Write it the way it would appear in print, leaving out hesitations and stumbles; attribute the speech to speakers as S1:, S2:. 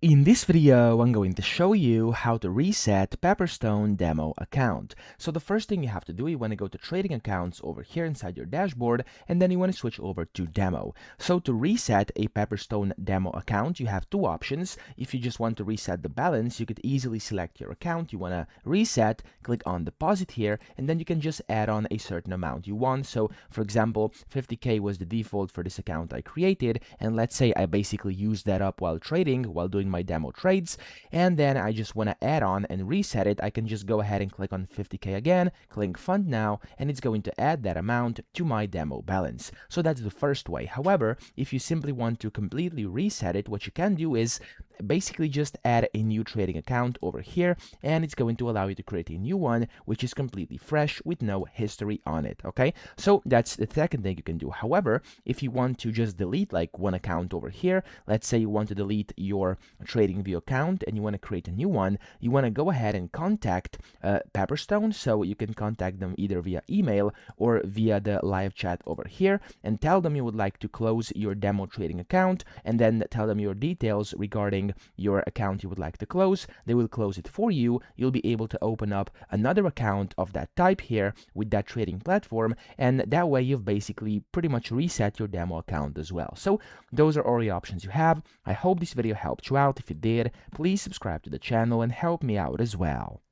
S1: In this video, I'm going to show you how to reset Pepperstone demo account. So the first thing you have to do, you want to go to trading accounts over here inside your dashboard, and then you want to switch over to demo. So to reset a Pepperstone demo account, you have two options. If you just want to reset the balance, you could easily select your account. You want to reset, click on deposit here, and then you can just add on a certain amount you want. So for example, 50K was the default for this account I created, and let's say I basically used that up while trading, while doing my demo trades, and then I just want to add on and reset it. I can just go ahead and click on 50K again, click fund now, and it's going to add that amount to my demo balance. So that's the first way. However, if you simply want to completely reset it, what you can do is basically just add a new trading account over here, and it's going to allow you to create a new one which is completely fresh with no history on it. Okay, so that's the second thing you can do. However, if you want to just delete like one account over here, let's say you want to delete your trading view account and you want to create a new one, you want to go ahead and contact Pepperstone. So you can contact them either via email or via the live chat over here and tell them you would like to close your demo trading account, and then tell them your details regarding your account you would like to close. They will close it for you. You'll be able to open up another account of that type here with that trading platform, and that way you've basically pretty much reset your demo account as well. So those are all the options you have. I hope this video helped you out. If it did, please subscribe to the channel and help me out as well.